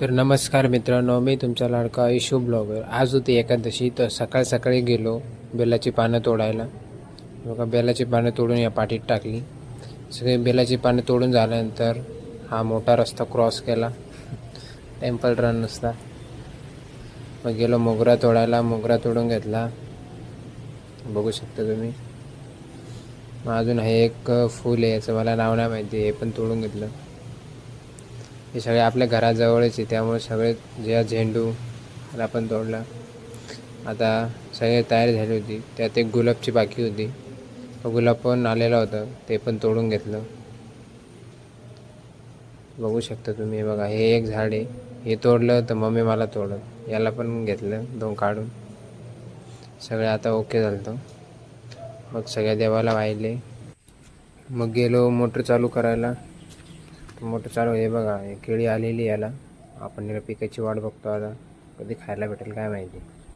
तर नमस्कार मित्रांनो, मी तुमचा लाडका इशू ब्लॉगर. आज होती एकादशी, तर सकाळ सकाळी गेलो बेलाची पानं तोडायला. बघा, बेलाची पानं तोडून या पाठीत टाकली. सगळे बेलाची पानं तोडून झाल्यानंतर हा मोठा रस्ता क्रॉस केला, टेम्पल रन नुसता. मग गेलो मोगरा तोडायला, मोगरा तोडून घेतला, बघू शकता तुम्ही. मग अजून हे एक फूल आहे, याचं मला नाव नाही माहिती, हे पण तोडून घेतलं. हे सगळे आपल्या घराजवळच आहे, त्यामुळे सगळे जे झेंडू ह्याला पण तोडला. आता सगळे तयारी झाली होती, त्यात एक गुलाबची बाकी होती. तो गुलाब पण आलेला होता, ते पण तोडून घेतलं. बघू शकता तुम्ही. हे बघा, हे एक झाड आहे, हे तोडलं तर मम्मी मला तोडलं. याला पण घेतलं दोन काढून. सगळे आता ओके झालं. मग सगळ्या देवाला वाहिले. मग गेलो मोटर चालू करायला. मोठं चालू. हे बघा, हे केळी आलेली याला. आपण याला पिकाची वाट बघतो, आता कधी खायला भेटेल काय माहिती.